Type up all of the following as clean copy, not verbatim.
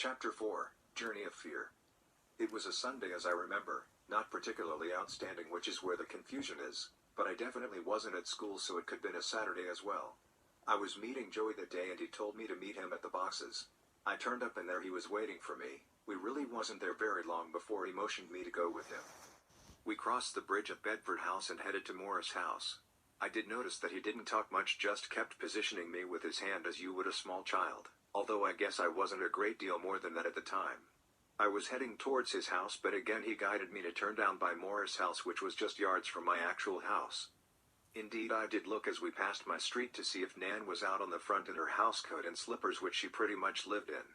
Chapter 4, Journey of Fear. It was a Sunday as I remember, not particularly outstanding, which is where the confusion is, but I definitely wasn't at school, so it could have been a Saturday as well. I was meeting Joey that day and he told me to meet him at the boxes. I turned up and there he was waiting for me. We really wasn't there very long before he motioned me to go with him. We crossed the bridge at Bedford House and headed to Morris House. I did notice that he didn't talk much, just kept positioning me with his hand as you would a small child, although I guess I wasn't a great deal more than that at the time. I was heading towards his house, but again he guided me to turn down by Morris House, which was just yards from my actual house. Indeed, I did look as we passed my street to see if Nan was out on the front in her housecoat and slippers, which she pretty much lived in.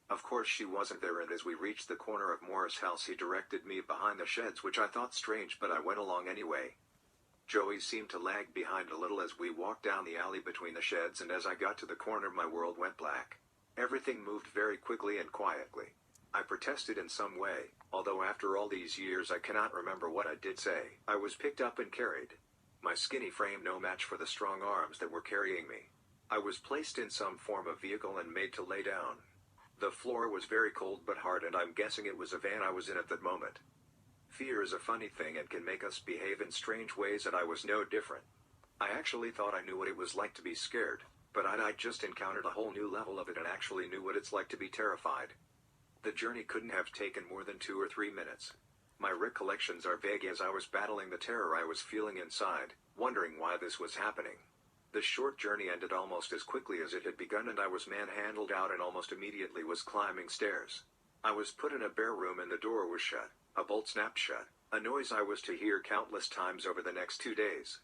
Of course she wasn't there, and as we reached the corner of Morris House he directed me behind the sheds, which I thought strange, but I went along anyway. Joey seemed to lag behind a little as we walked down the alley between the sheds, and as I got to the corner my world went black. Everything moved very quickly and quietly. I protested in some way, although after all these years I cannot remember what I did say. I was picked up and carried. My skinny frame no match for the strong arms that were carrying me. I was placed in some form of vehicle and made to lay down. The floor was very cold but hard, and I'm guessing it was a van I was in at that moment. Fear is a funny thing and can make us behave in strange ways, and I was no different. I actually thought I knew what it was like to be scared, but I'd just encountered a whole new level of it and actually knew what it's like to be terrified. The journey couldn't have taken more than 2 or 3 minutes. My recollections are vague as I was battling the terror I was feeling inside, wondering why this was happening. The short journey ended almost as quickly as it had begun, and I was manhandled out and almost immediately was climbing stairs. I was put in a bare room and the door was shut. A bolt snapped shut, a noise I was to hear countless times over the next 2 days.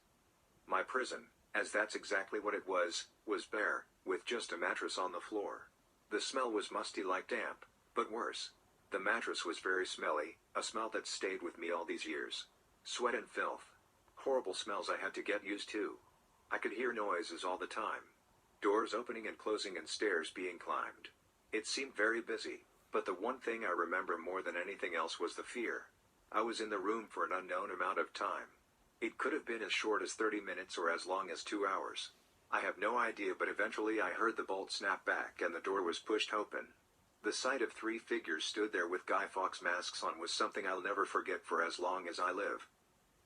My prison, as that's exactly what it was bare, with just a mattress on the floor. The smell was musty like damp, but worse. The mattress was very smelly, a smell that stayed with me all these years. Sweat and filth. Horrible smells I had to get used to. I could hear noises all the time. Doors opening and closing and stairs being climbed. It seemed very busy, but the one thing I remember more than anything else was the fear. I was in the room for an unknown amount of time. It could have been as short as 30 minutes or as long as 2 hours. I have no idea, but eventually I heard the bolt snap back and the door was pushed open. The sight of 3 figures stood there with Guy Fawkes masks on was something I'll never forget for as long as I live.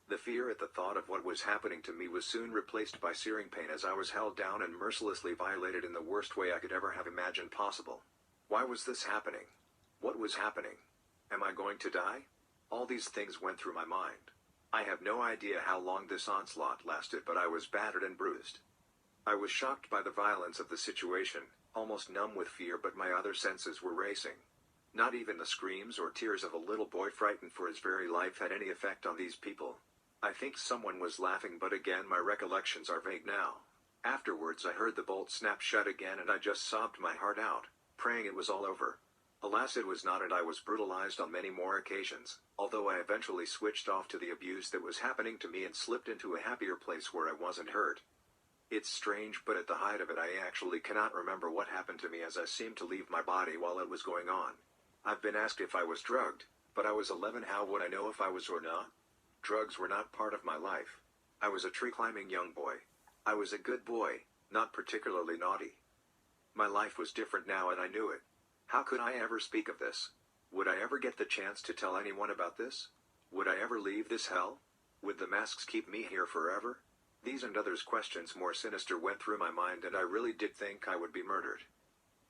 The fear at the thought of what was happening to me was soon replaced by searing pain as I was held down and mercilessly violated in the worst way I could ever have imagined possible. Why was this happening? What was happening? Am I going to die? All these things went through my mind. I have no idea how long this onslaught lasted, but I was battered and bruised. I was shocked by the violence of the situation, almost numb with fear, but my other senses were racing. Not even the screams or tears of a little boy frightened for his very life had any effect on these people. I think someone was laughing, but again my recollections are vague now. Afterwards I heard the bolt snap shut again and I just sobbed my heart out, praying it was all over. Alas, it was not, and I was brutalized on many more occasions, although I eventually switched off to the abuse that was happening to me and slipped into a happier place where I wasn't hurt. It's strange, but at the height of it I actually cannot remember what happened to me, as I seemed to leave my body while it was going on. I've been asked if I was drugged, but I was 11, how would I know if I was or not? Drugs were not part of my life. I was a tree-climbing young boy. I was a good boy, not particularly naughty. My life was different now and I knew it. How could I ever speak of this? Would I ever get the chance to tell anyone about this? Would I ever leave this hell? Would the masks keep me here forever? These and others questions more sinister went through my mind, and I really did think I would be murdered.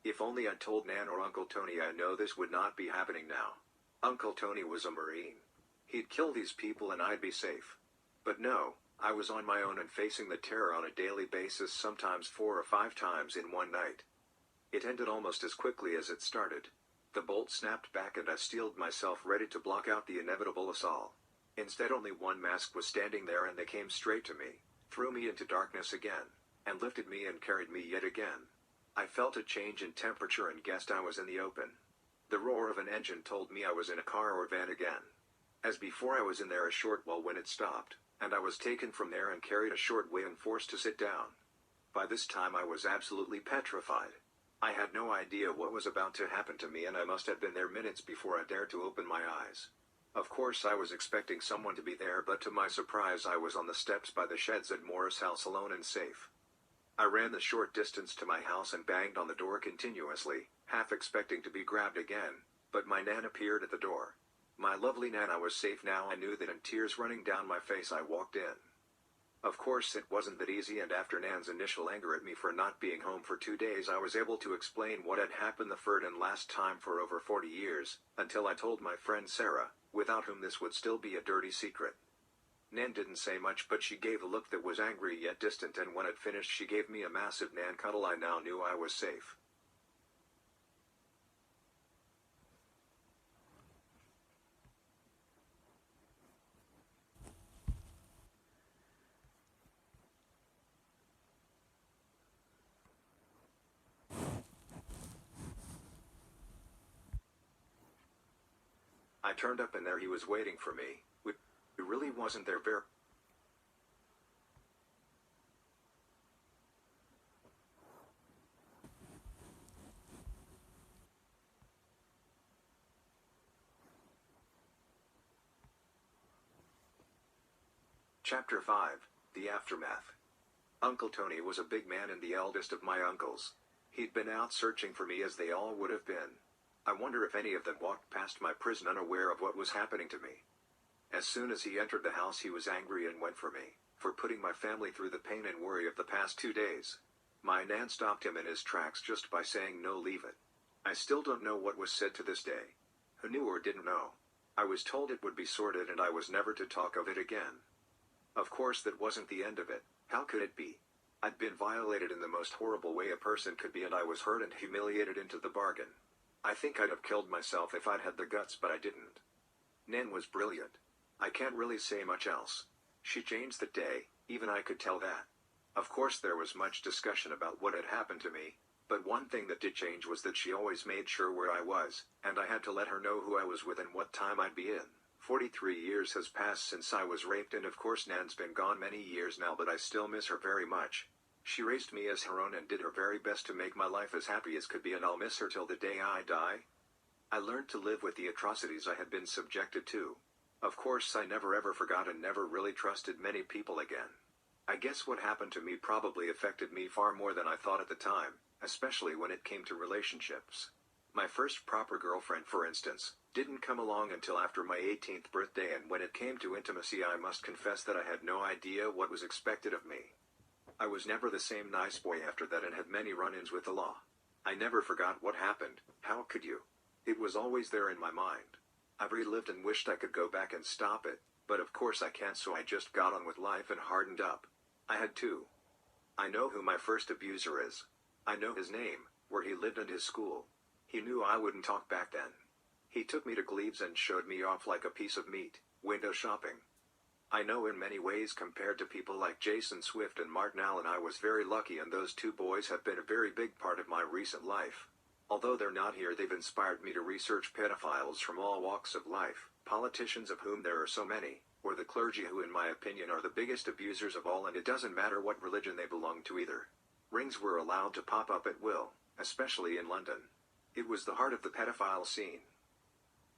If only I'd told Nan or Uncle Tony, I know this would not be happening now. Uncle Tony was a Marine. He'd kill these people and I'd be safe. But no, I was on my own and facing the terror on a daily basis, sometimes 4 or 5 times in one night. It ended almost as quickly as it started. The bolt snapped back and I steeled myself ready to block out the inevitable assault. Instead, only one mask was standing there, and they came straight to me, threw me into darkness again, and lifted me and carried me yet again. I felt a change in temperature and guessed I was in the open. The roar of an engine told me I was in a car or van again. As before, I was in there a short while when it stopped, and I was taken from there and carried a short way and forced to sit down. By this time I was absolutely petrified. I had no idea what was about to happen to me, and I must have been there minutes before I dared to open my eyes. Of course I was expecting someone to be there, but to my surprise I was on the steps by the sheds at Morris House alone and safe. I ran the short distance to my house and banged on the door continuously, half expecting to be grabbed again, but my Nan appeared at the door. My lovely Nan, I was safe now, I knew that, and tears running down my face I walked in. Of course it wasn't that easy, and after Nan's initial anger at me for not being home for 2 days, I was able to explain what had happened the third and last time for over 40 years, until I told my friend Sarah, without whom this would still be a dirty secret. Nan didn't say much, but she gave a look that was angry yet distant, and when it finished she gave me a massive Nan cuddle. I now knew I was safe. I turned up and there he was waiting for me. We really wasn't there very. Chapter 5, The Aftermath. Uncle Tony was a big man and the eldest of my uncles. He'd been out searching for me, as they all would have been. I wonder if any of them walked past my prison unaware of what was happening to me. As soon as he entered the house he was angry and went for me, for putting my family through the pain and worry of the past 2 days. My Nan stopped him in his tracks just by saying, "No, leave it." I still don't know what was said to this day. Who knew or didn't know? I was told it would be sorted and I was never to talk of it again. Of course that wasn't the end of it. How could it be? I'd been violated in the most horrible way a person could be, and I was hurt and humiliated into the bargain. I think I'd have killed myself if I'd had the guts, but I didn't. Nan was brilliant. I can't really say much else. She changed that day, even I could tell that. Of course there was much discussion about what had happened to me, but one thing that did change was that she always made sure where I was, and I had to let her know who I was with and what time I'd be in. 43 years has passed since I was raped, and of course Nan's been gone many years now, but I still miss her very much. She raised me as her own and did her very best to make my life as happy as could be, and I'll miss her till the day I die. I learned to live with the atrocities I had been subjected to. Of course I never ever forgot and never really trusted many people again. I guess what happened to me probably affected me far more than I thought at the time, especially when it came to relationships. My first proper girlfriend, for instance, didn't come along until after my 18th birthday, and when it came to intimacy I must confess that I had no idea what was expected of me. I was never the same nice boy after that and had many run-ins with the law. I never forgot what happened. How could you? It was always there in my mind. I've relived and wished I could go back and stop it, but of course I can't, so I just got on with life and hardened up. I had to. I know who my first abuser is. I know his name, where he lived, and his school. He knew I wouldn't talk back then. He took me to Gleaves and showed me off like a piece of meat, window shopping. I know in many ways, compared to people like Jason Swift and Martin Allen, I was very lucky, and those two boys have been a very big part of my recent life. Although they're not here, they've inspired me to research pedophiles from all walks of life, politicians, of whom there are so many, or the clergy, who in my opinion are the biggest abusers of all, and it doesn't matter what religion they belong to either. Rings were allowed to pop up at will, especially in London. It was the heart of the pedophile scene.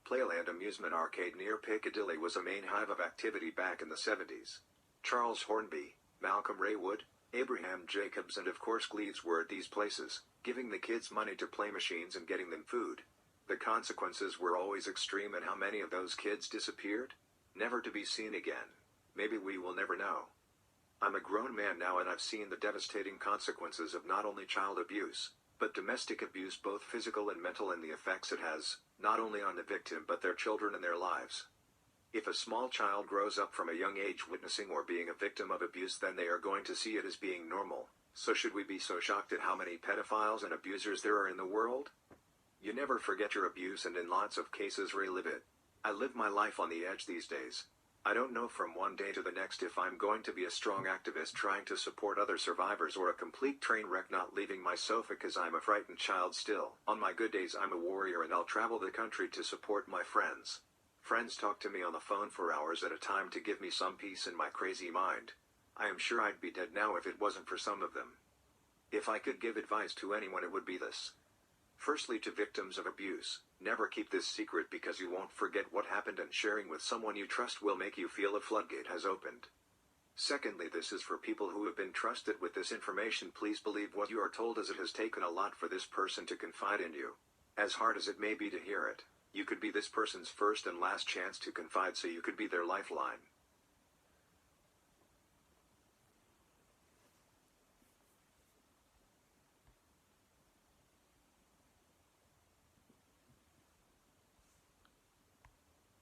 Playland Amusement Arcade near Piccadilly was a main hive of activity back in the 70s. Charles Hornby, Malcolm Raywood, Abraham Jacobs, and of course Gleaves were at these places, giving the kids money to play machines and getting them food. The consequences were always extreme, and how many of those kids disappeared? Never to be seen again. Maybe we will never know. I'm a grown man now, and I've seen the devastating consequences of not only child abuse, but domestic abuse, both physical and mental, and the effects it has, not only on the victim but their children and their lives. If a small child grows up from a young age witnessing or being a victim of abuse, then they are going to see it as being normal. So should we be so shocked at how many pedophiles and abusers there are in the world? You never forget your abuse, and in lots of cases relive it. I live my life on the edge these days. I don't know from one day to the next if I'm going to be a strong activist trying to support other survivors, or a complete train wreck not leaving my sofa because I'm a frightened child still. On my good days I'm a warrior, and I'll travel the country to support my friends. Friends talk to me on the phone for hours at a time to give me some peace in my crazy mind. I am sure I'd be dead now if it wasn't for some of them. If I could give advice to anyone, it would be this. Firstly, to victims of abuse, never keep this secret, because you won't forget what happened, and sharing with someone you trust will make you feel a floodgate has opened. Secondly, this is for people who have been trusted with this information. Please believe what you are told, as it has taken a lot for this person to confide in you. As hard as it may be to hear it, you could be this person's first and last chance to confide, so you could be their lifeline.